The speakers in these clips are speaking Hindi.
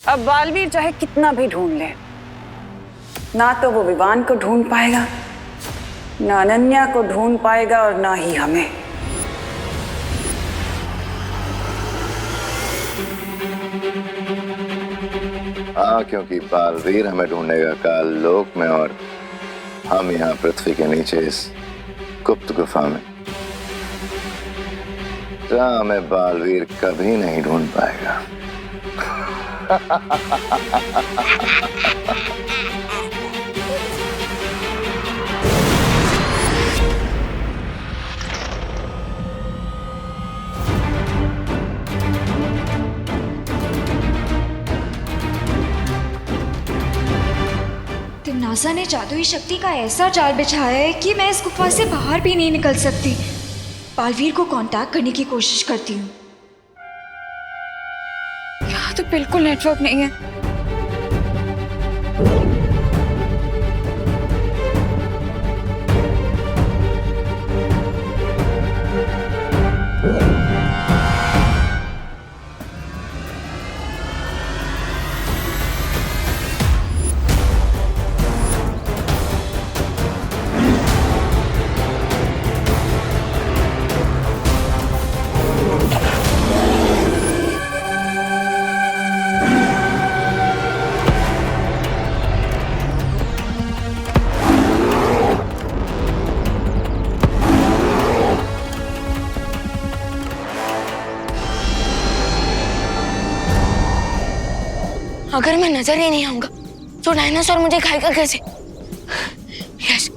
अब बालवीर चाहे कितना भी ढूंढ ले, ना तो वो विवान को ढूंढ पाएगा, ना अनन्या को ढूंढ पाएगा और ना ही हमें। हाँ, क्योंकि बालवीर हमें ढूंढेगा काल लोक में और हम यहाँ पृथ्वी के नीचे इस गुप्त गुफा में, जहाँ हमें बालवीर कभी नहीं ढूंढ पाएगा। तिम्नासा ने जादुई शक्ति का ऐसा जाल बिछाया है कि मैं इस गुफा से बाहर भी नहीं निकल सकती। बालवीर को कांटेक्ट करने की कोशिश करती हूँ। यहाँ तो बिल्कुल नेटवर्क नहीं है। अगर मैं नजर ही नहीं आऊंगा तो डायनासोर मुझे खाएगा कैसे? यस,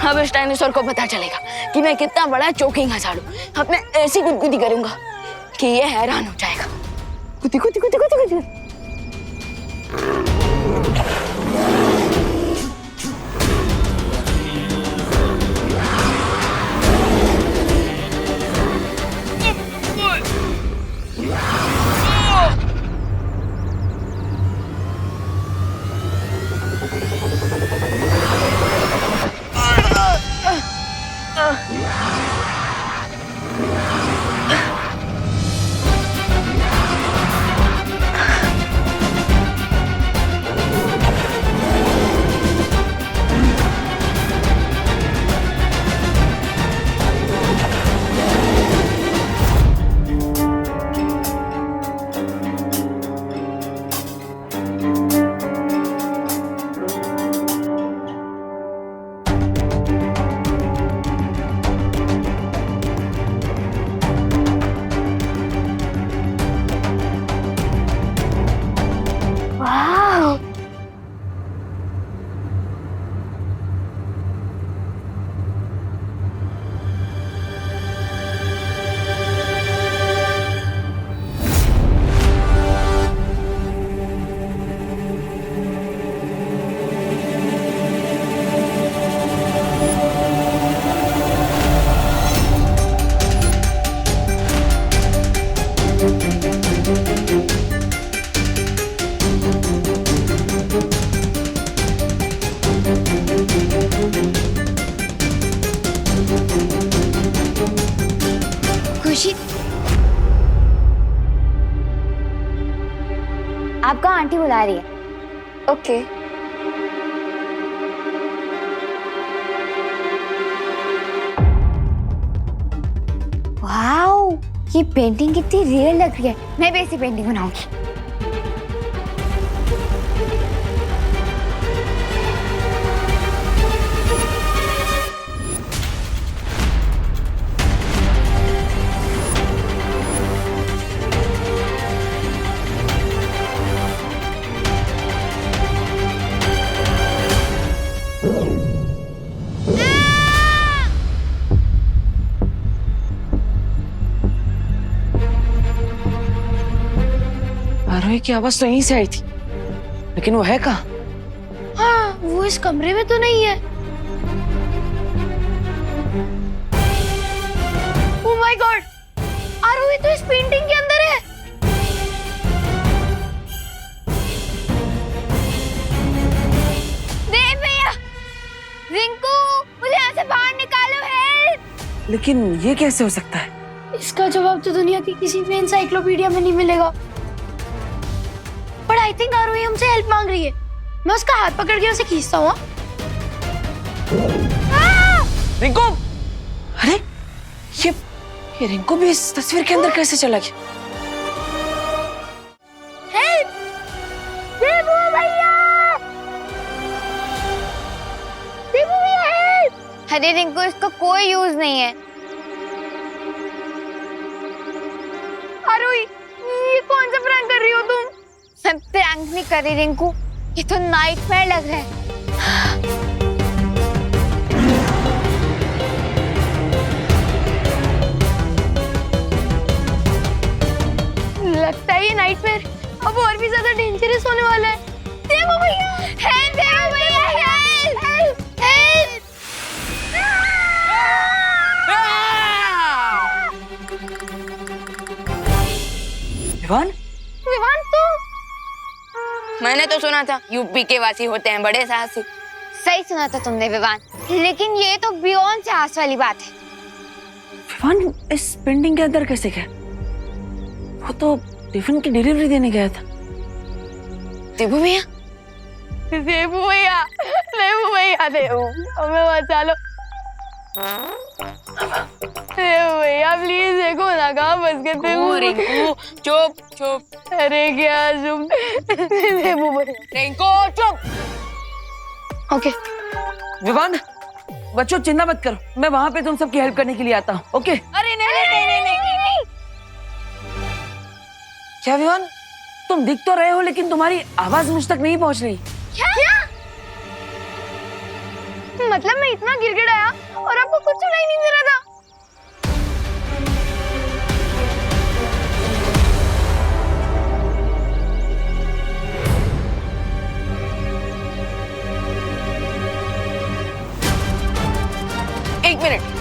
अब इस डायनासोर को पता चलेगा कि मैं कितना बड़ा चोकिंग हजारू। अब मैं ऐसी गुदगुदी करूंगा कि ये हैरान हो जाएगा। गुदी गुदी गुदी गुदी गुदी। खुशी, आपका आंटी बुला रही है। ओके। वाओ, ये पेंटिंग कितनी रियल लग रही है। मैं भी ऐसी पेंटिंग बनाऊंगी। रोए की आवाज तो यहीं से आई थी, लेकिन वो है कहाँ? हाँ, वो इस कमरे में तो नहीं है। ओह माय गॉड, आरोही तो इस पेंटिंग के अंदर है। देव भैया, रिंकू, मुझे यहाँ से बाहर निकालो, हेल्प। लेकिन ये कैसे हो सकता है? इसका जवाब तो दुनिया की किसी भी एनसाइक्लोपीडिया में नहीं मिलेगा। पर आई थिंक आरोही हमसे हेल्प मांग रही है। मैं उसका हाथ पकड़ के उसे खींचता हूँ। रिंकू! अरे ये रिंकू भी इस तस्वीर के अंदर कैसे चला गया? हेल्प! देवू भैया! देवू भैया हेल्प! अरे रिंकू, इसका कोई यूज नहीं है। आरोही, ये कौन सा प्रैंक कर रही हो तुम? मैं प्रैंक नहीं कर रही रिंकू, ये तो नाइटमेयर लग रहा है। लगता है ये नाइटमेयर अब और भी ज्यादा डेंजरस होने वाला है। देवू भैया, हेल्प! देवू भैया, help! Help! Help! Vivaan? Vivaan, तुम? मैंने तो सुना था यूपी के वासी होते हैं बड़े साहसी। सही सुना था तुमने विवान, लेकिन ये तो बियॉन्ड साहस वाली बात है। विवान इस पेंटिंग के अंदर कैसे गया? वो तो टिफिन की डिलीवरी देने गया था। देवू भैया? देवू भैया, देवू भैया, देवू, हमें बचा लो। देवू भैया प्लीज, देखो ना कहाँ फंस गए थे। रिंकू चुप चुप। अरे क्या चुप? देवू भैया, रिंकू चुप। ओके। विवान, बच्चों चिंता मत करो, मैं वहां पे तुम सबकी हेल्प करने के लिए आता हूँ। ओके? अरे नहीं। क्या विवान, तुम दिख तो रहे हो लेकिन तुम्हारी आवाज मुझ तक नहीं पहुंच रही। क्या? मतलब मैं इतना गिड़गिड़ाया और आपको कुछ सुनाई नहीं दे रहा था? एक मिनट।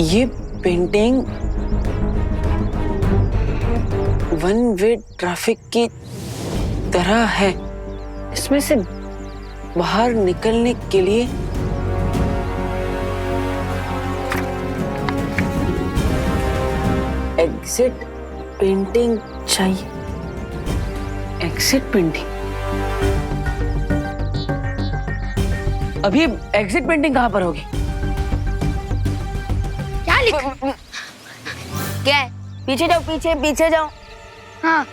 ये पेंटिंग वन वे ट्रैफिक की तरह है। इसमें से बाहर निकलने के लिए एग्जिट पेंटिंग चाहिए। Exit painting? अभी एग्जिट पेंटिंग कहां पर होगी? क्या लिखा? क्या है? पीछे जाओ, पीछे जाओ। हाँ।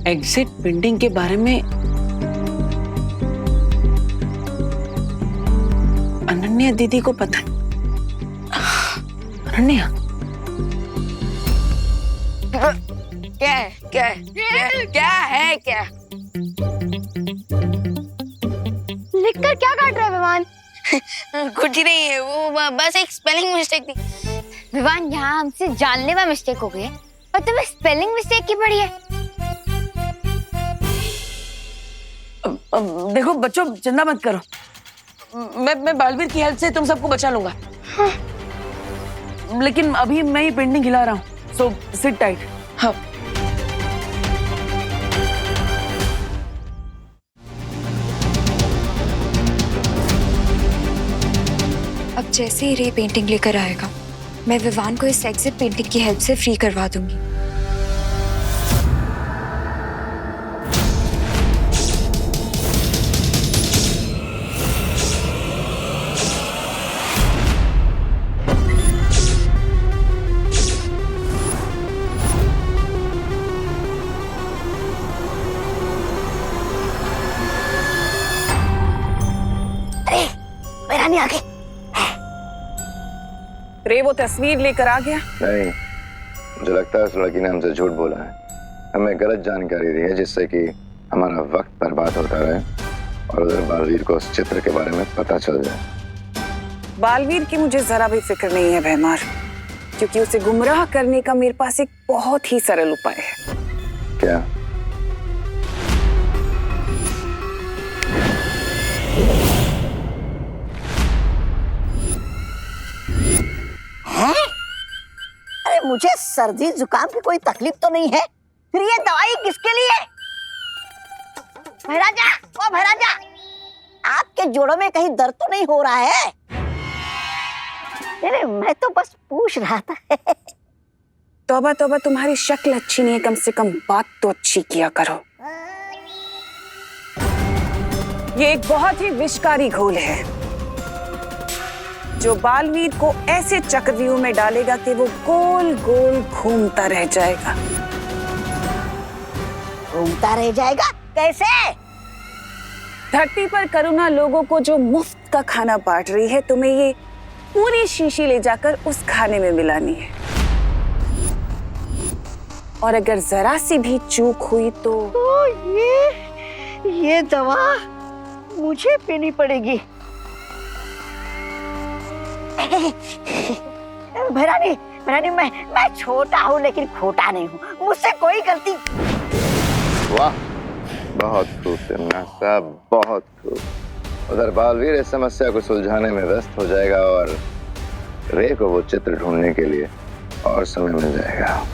एग्जिट पेंटिंग के बारे में अनन्या दीदी को पता है। अनन्या? क्या है? लिखकर क्या काट रहा है विवान? कुछ नहीं है, वो बस एक स्पेलिंग मिस्टेक थी। विवान, यहाँ हमसे जानलेवा मिस्टेक हो गई है और तुम्हें स्पेलिंग मिस्टेक की पड़ी है। देखो बच्चों, चिंता मत करो, मैं बालवीर की हेल्प से तुम सबको बचा लूंगा। हाँ। लेकिन अभी मैं ही पेंटिंग हिला रहा हूँ, सो सिट टाइट। हाँ। अब जैसे ही रे पेंटिंग लेकर आएगा, मैं विवान को इस एग्जिट पेंटिंग की हेल्प से फ्री करवा दूंगी। बुलाने आ गए। रे वो तस्वीर लेकर आ गया। नहीं, मुझे लगता है उस लड़की ने हमसे झूठ बोला है, हमें गलत जानकारी दी है जिससे कि हमारा वक्त बर्बाद होता रहे और उधर बालवीर को उस चित्र के बारे में पता चल जाए। बालवीर की मुझे जरा भी फिक्र नहीं है भैमार, क्योंकि उसे गुमराह करने का मेरे पास एक बहुत ही सरल उपाय है। क्या? अरे मुझे सर्दी जुकाम की कोई तकलीफ तो नहीं है, फिर ये दवाई किसके लिए? भैराजा, ओ भैराजा, आपके जोड़ों में कहीं दर्द तो नहीं हो रहा है? अरे मैं तो बस पूछ रहा था। तौबा तौबा, तुम्हारी शक्ल अच्छी नहीं है, कम से कम बात तो अच्छी किया करो। ये एक बहुत ही विषकारी घोल है जो बालवीर को ऐसे चक्रव्यूह में डालेगा कि वो गोल गोल घूमता रह जाएगा। घूमता रह जाएगा? कैसे? धरती पर करुणा लोगों को जो मुफ्त का खाना बांट रही है, तुम्हें ये पूरी शीशी ले जाकर उस खाने में मिलानी है, और अगर जरा सी भी चूक हुई तो ये दवा मुझे पीनी पड़ेगी। भैरानी, भैरानी, मैं छोटा हूँ लेकिन खोटा नहीं हूँ, मुझसे कोई गलती। वाह, बहुत खूब सिमना साहब, बहुत खूब। उधर बालवीर इस समस्या को सुलझाने में व्यस्त हो जाएगा और रे को वो चित्र ढूंढने के लिए और समय मिल जाएगा।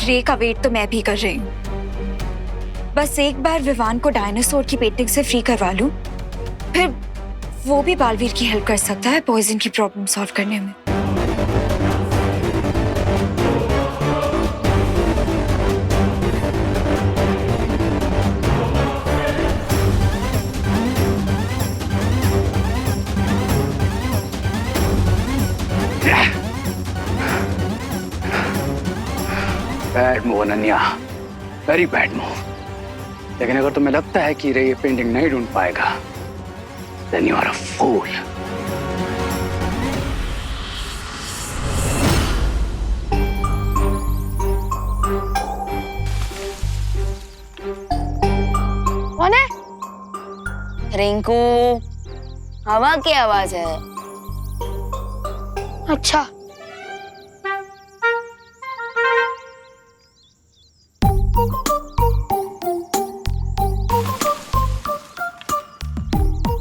रे का वेट तो मैं भी कर रही हूँ। बस एक बार विवान को डायनासोर की पेंटिंग से फ्री करवा लूं, फिर वो भी बालवीर की हेल्प कर सकता है पॉइजन की प्रॉब्लम सॉल्व करने में। Bad move Ananya, very bad move. लेकिन अगर तुम्हें लगता है कि रे ये पेंटिंग नहीं ढूंढ पाएगा, then you are a fool. कौन है? रिंकू, हवा की आवाज है। अच्छा,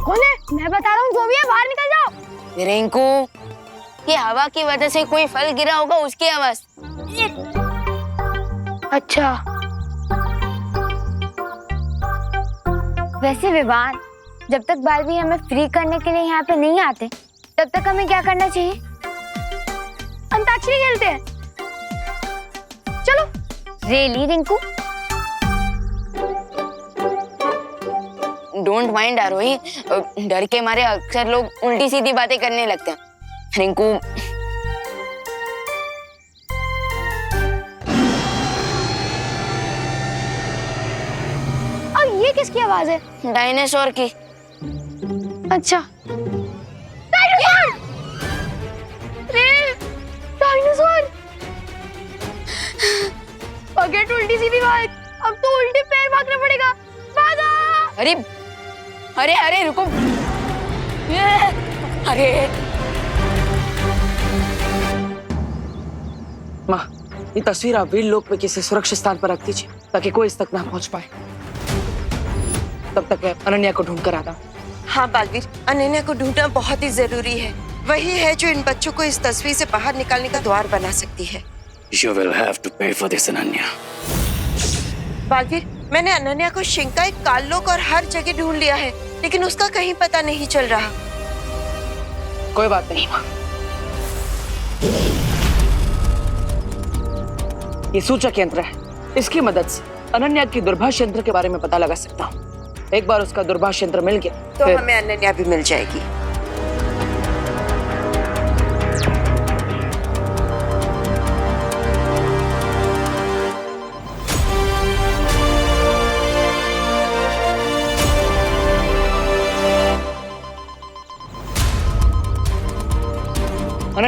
कौन है? मैं बता रहा हूँ, जो भी है बाहर निकल जाओ। रिंकू, ये हवा की वजह से कोई फल गिरा होगा, उसकी आवाज। अच्छा, वैसे विवान, जब तक बालवीर हमें फ्री करने के लिए यहाँ पे नहीं आते, तब तक हमें क्या करना चाहिए? अंताक्षरी खेलते हैं। चलो। रेली रिंकू? डोंट माइंड आरोही, डर के मारे अक्सर लोग उल्टी सीधी बातें करने लगते हैं। रिंकू, और ये किसकी आवाज है? डायनासोर की। अच्छा, डायनासोर! रे, डायनासोर! फॉरगेट उल्टी सीधी बात, अब तो उल्टे पैर भागना पड़ेगा। भागा! अरे अरे अरे रुको, अरे माँ, ये तस्वीर आप वीर लोक में किसी सुरक्षित स्थान पर रख दीजिए ताकि कोई इस तक ना पहुंच पाए। तब तक मैं अनन्या को ढूंढ कर आता हूँ। हाँ बालवीर, अनन्या को ढूंढना बहुत ही जरूरी है। वही है जो इन बच्चों को इस तस्वीर से बाहर निकालने का द्वार बना सकती है। You will have to pay for this, Ananya. Baalveer, मैंने अनन्या को शिंकाई, काल्लोक और हर जगह ढूंढ लिया है, लेकिन उसका कहीं पता नहीं चल रहा। कोई बात नहीं माँ, ये सूचक यंत्र है, इसकी मदद से अनन्या की दूरभाष यंत्र के बारे में पता लगा सकता हूँ। एक बार उसका दूरभाष यंत्र मिल गया तो फिर... हमें अनन्या भी मिल जाएगी।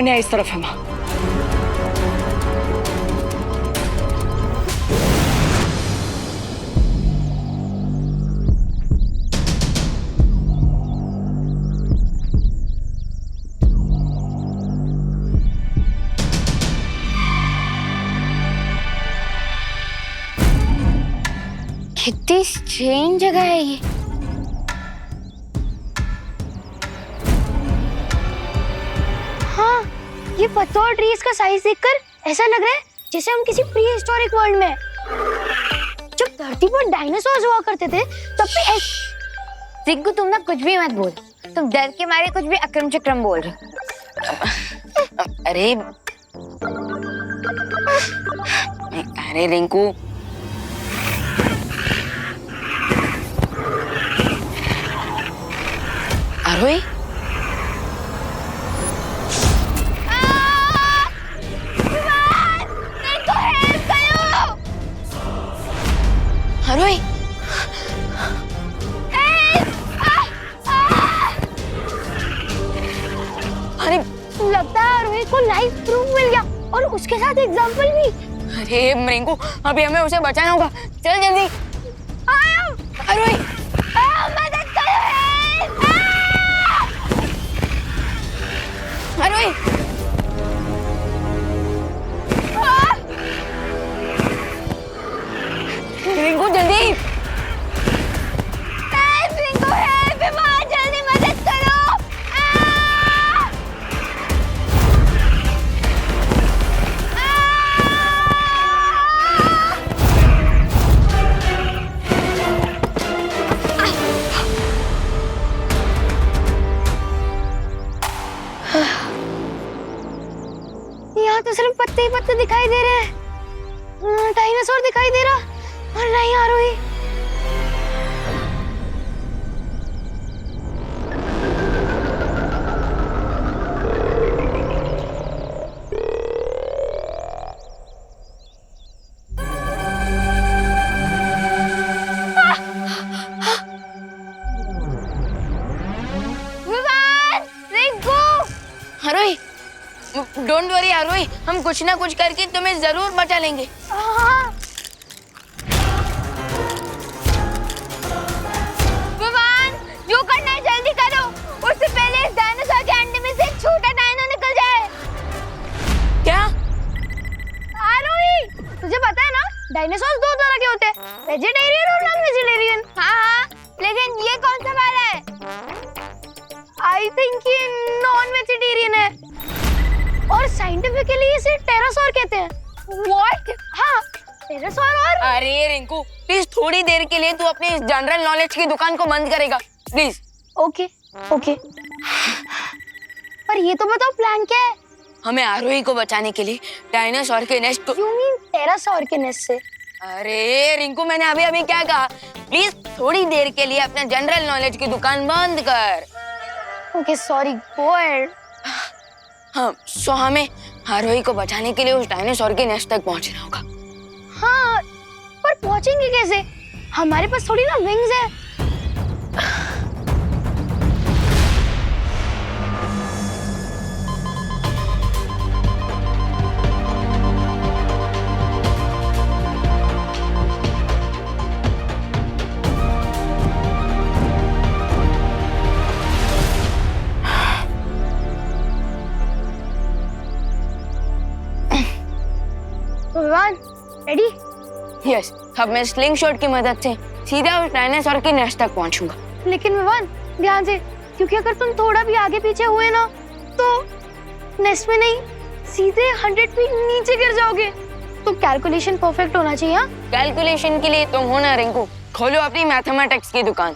अनन्या इस तरफ है माँ। कितनी स्ट्रेंज जगह है ये। हाँ, ये पत्तों और ट्रीज का साइज देखकर ऐसा लग रहा है जैसे हम किसी प्री हिस्टोरिक वर्ल्ड में हैं। जब धरती पर डायनासोर्स हुआ करते थे तब भी रिंकू तुम ना कुछ भी मत बोल, तुम डर के मारे कुछ भी अक्रम चक्रम बोल रहे हो। अरे अरे रिंकू, आरोही, आरोही, अरे लगता है आरोही को लाइव प्रूफ मिल गया और उसके साथ एग्जाम्पल भी। अरे रिंकू, अभी हमें उसे बचाना होगा, चल जल्दी। आरोही, मदद करो, आरोही, रिंकू जल्दी। रिंकू हेल्प, जल्दी मदद करो। यहाँ तो सिर्फ पत्ते ही पत्ते दिखाई दे रहे हैं, डायनासोर दिखाई दे रहा और नहीं आरोही। विवान, रिंकू, आरोही, डोंट वरी आरोही, हम कुछ ना कुछ करके तुम्हें जरूर बचा लेंगे। विवान, जो करना है जल्दी करो, उससे पहले इस डायनासोर के अंडे में से एक छोटा डायनो निकल जाए। क्या? आरोही, तुझे पता है ना, डायनासोर दो तरह के होते हैं, वेजिटेरियन और नॉन वेजिटेरियन। हाँ, लेकिन ये कौन सा वाला है? आई थिंक ये नॉन वेजिटेरियन है और साइंटिफिकली इसे टेरासोर कहते हैं। व्हाट? हाँ, टेरासोर। और अरे रिंकू, प्लीज थोड़ी देर के लिए तू अपनी जनरल नॉलेज की दुकान को बंद करेगा, प्लीज। ओके ओके, पर ये तो बताओ प्लान क्या है? हमें आरोही को बचाने के लिए डायनासोर के नेस्ट को। यू मीन टेरासोर के नेस्ट से? अरे रिंकू, मैंने अभी अभी क्या कहा? प्लीज थोड़ी देर के लिए अपना जनरल नॉलेज की दुकान बंद कर। Okay sorry, go ahead. हाँ, सो हमें आरोही को बचाने के लिए उस डायनासोर के नेस्ट तक पहुंचना होगा। हाँ, पर पहुंचेंगे कैसे? हमारे पास थोड़ी ना विंग्स है। विवान, रेडी? यस, अब मैं स्लिंग शॉट की मदद से सीधा उस डायनासोर के नेस्ट तक पहुंचूंगा। लेकिन विवान, ध्यान से, क्योंकि अगर तुम थोड़ा भी आगे पीछे हुए ना तो नेस्ट में नहीं, सीधे 100 फीट नीचे गिर जाओगे। तो कैलकुलेशन परफेक्ट होना चाहिए। हाँ, कैलकुलेशन के लिए तुम हो ना रिंकू, खोलो अपनी मैथमेटिक्स की दुकान।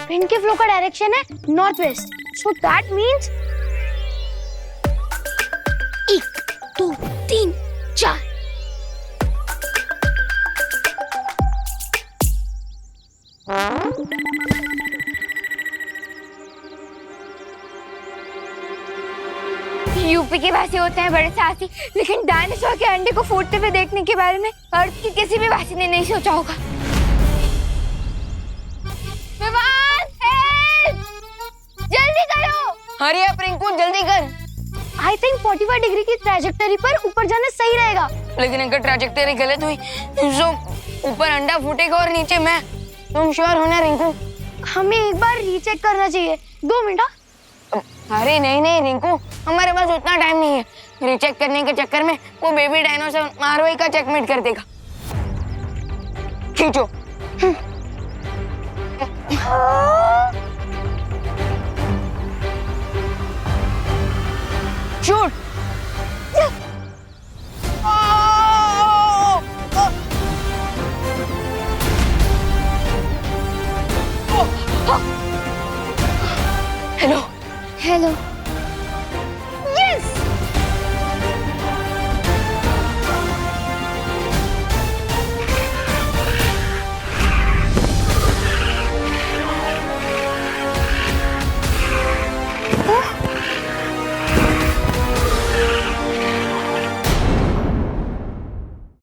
विंड के फ्लो का डायरेक्शन है north west, so that means 1 2 3 4। UP के वासी होते हैं बड़े साहसी, लेकिन डायनासोर के अंडे को फूटते हुए देखने के बारे में अर्थ की किसी भी वासी ने नहीं सोचा होगा। विवान, हेल्प! जल्दी करो। हरी अप रिंकू, जल्दी कर। आई थिंक 45 डिग्री की ट्रैजेक्टरी पर ऊपर जाना सही रहेगा। लेकिन अगर ट्रैजेक्टरी गलत हुई तो ऊपर अंडा फूटेगा और नीचे मैं। तुम श्योर हो ना रिंकू? हमें एक बार रीचेक करना चाहिए। 2 मिनट। अरे नहीं रिंकू, हमारे पास उतना टाइम नहीं है। रीचेक करने के चक्कर में वो बेबी डायनासोर मारवाई का चेकमेट कर देगा। खींचो।